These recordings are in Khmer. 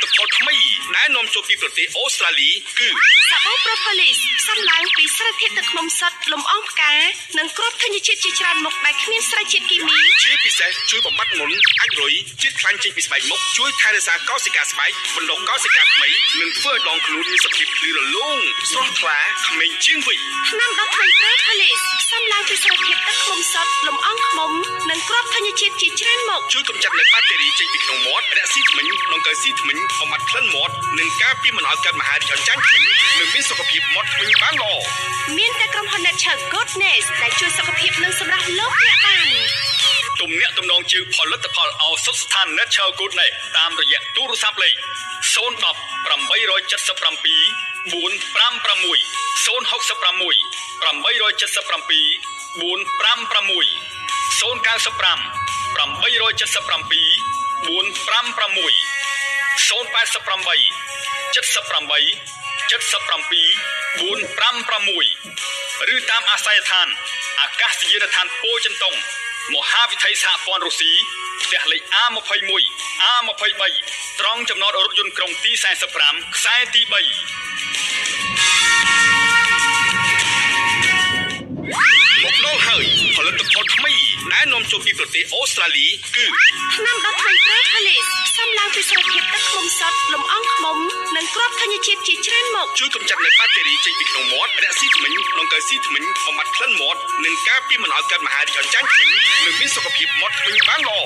ตภัณฑ์ថ្មីណែនាំចូលពីប្រទេសអូស្ត្រាលីគឺសាប៊ូ Propolis ផ្សំឡើងពីសារធាតុទឹកឃ្មុំសុទ្ធលំអងផ្កានិងគ្រាប់ធញ្ញជាតិជាច្រើនមុខដែលគ្មានសារជាតិគីមីជាពិសេសជួយបំបត្តិមុនអាចរុយជាតិខ្លាញ់ចេញពីស្បែកមុខជួយថែរក្សាកោសិកាស្បែកបណ្ដុះកោសិកាថ្មីនិងធ្វើឲ្យដងខ្លួនមានសភាពភ្លឺរលោងស្រស់ថ្លាក្មេងជាងវ័យថ្នាំដុសធ្មេញ Propolis ផ្សំឡើងពីសារធាតុទឹកឃ្មុំសុទ្ធលំអងឃ្មុំនិងគ្រាប់ធញ្ញជាតិជាច្រើនមុខជួយកម្ចាត់នូវបាក់តេរីចេញពីក្នុងមាត់រកស៊ីធ្មេញក្នុងកៅស៊ីធ្មេញបំបត្តិក្លិនមាត់និងការពារមិនឲ្យកើតមហារីកអញ្ចាញធ្មេញនិងមានសុខភាពមាត់ធ្មេញបានល្អមានតែក្រុមហ៊ុន Nature Goodness ដែលជួយសុខភាពនិងសម្រស់លោកអ្នកបានទំនាក់ទំនងជើងផលិតផលឱសថស្ថាន Nature Goodness តាមរយៈទូរស័ព្ទលេខ010 877 456 066 877 456 095 877 456 088 78 77 456ឬតាមអាស័យដ្ឋានអាកាសយានដ្ឋានពោធិ៍ចិនតុងមហាវិថីសហព័ន្ធរុស្ស៊ីផ្ទះលេខ A21 A23 ត្រង់ចំណតរថយន្តក្រុងទី45ខ្សែទី3មកដល់ហើយផលិតផលថ្មីណែនាំចូលពីប្រទេសអូស្ត្រាលីគឺថ្នាំដុសធ្មេញ Propolis ផ្សំឡើងពីសារធាតុទឹកឃ្មុំសុទ្ធលំអងឃ្មុំនិងគ្រាប់ធញ្ញជាតិជាច្រើនមុខជួយកម្ចាត់នូវបាក់តេរីចេញពីក្នុងមាត់រកស៊ីធ្មេញក្នុងកៅស៊ីធ្មេញបំបត្តិក្លិនមាត់និងការពារមិនឲ្យកើតមហារីកអញ្ចាញធ្មេញនិងមានសុខភាពមាត់ធ្មេញបានល្អ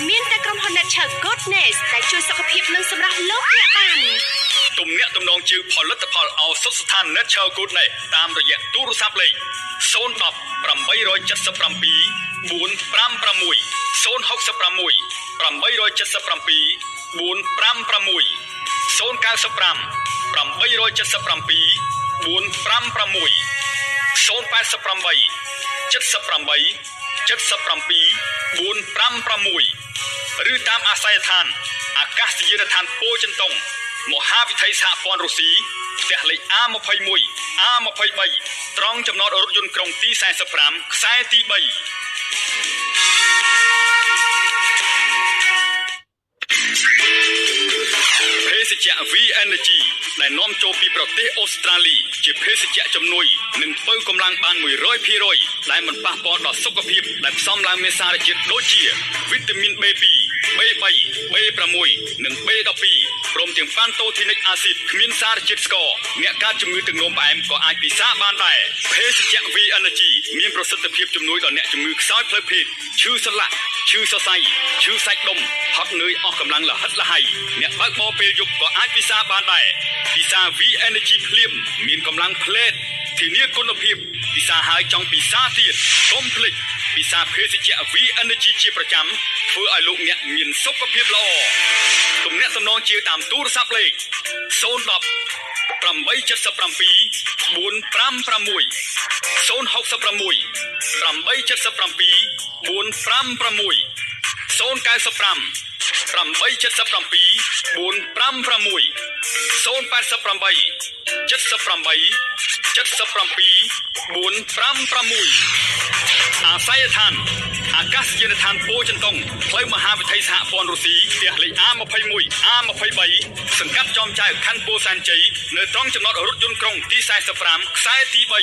មានតែក្រុមហ៊ុន Nature Goodness ដែលជួយសុខភាពនិងសម្រស់លោកអ្នកបានទំនាក់ទំនងជើងផលិតផលឱសថស្ថាន Nature Goodness តាមរយៈទូរស័ព្ទលេខ010 877 456 066 877 456 095 877 456 088 78 77 456ឬតាមអាស័យដ្ឋានអាកាសយានដ្ឋានពោធិ៍ចិនតុងមហាវិថីសហព័ន្ធរុស្ស៊ីផ្ទះលេខ A21 A23 ត្រង់ចំណតរថយន្តក្រុងទី45ខ្សែទី3ភេសជ្ជៈ V Energy ដែលនាំចូលពីប្រទេសអូស្ត្រាលីជាភេសជ្ជៈជំនួយនិងបើកម្លាំងបាន 100% ដែលមិនប៉ះពាល់ដល់សុខភាពដែលផ្សំឡើងមានសារជាតិដូចជាវីតាមីន B2 B3 B6 និង B12 ព្រមទាំងប៉ាន់តូធីនិកអាស៊ីតគ្មានសារជាតិស្ករអ្នកកើតជំងឺទឹកនោមផ្អែមក៏អាចពិសាបានដែរភេសជ្ជៈ V Energy មានប្រសិទ្ធភាពជំនួយដល់អ្នកជំងឺខ្សោយផ្លូវភេទឈឺសន្លាក់ឈឺសរសៃឈឺសាច់ដុំហត់នឿយអស់កម្លាំងលហិតលហៃអ្នកបើកបរពេលយប់ក៏អាចពិសាបានដែរពិសា V Energy ភ្លាមមានកម្លាំងផ្លេតធានាគុណភាពពិសាហើយចង់ពិសាទៀតកុំភ្លេចពិសាភេសជ្ជៈ V Energy ជាប្រចាំធ្វើឲ្យលោកអ្នកមានសុខភាពល្អទំនាក់ទំនងជាតាមទូរស័ព្ទលេខ010 877 456 066 877 456 095 877 456 088 78 77 456អាស័យដ្ឋានអាកាសយានដ្ឋានពោធិ៍ចិនតុងផ្លូវមហាវិថីសហព័ន្ធរុស្ស៊ីផ្ទះលេខ A21 A23 សង្កាត់ចោមចៅខណ្ឌពោធិ៍សែនជ័យនៅត្រង់ចំណតរថយន្តក្រុងទី45ខ្សែទី3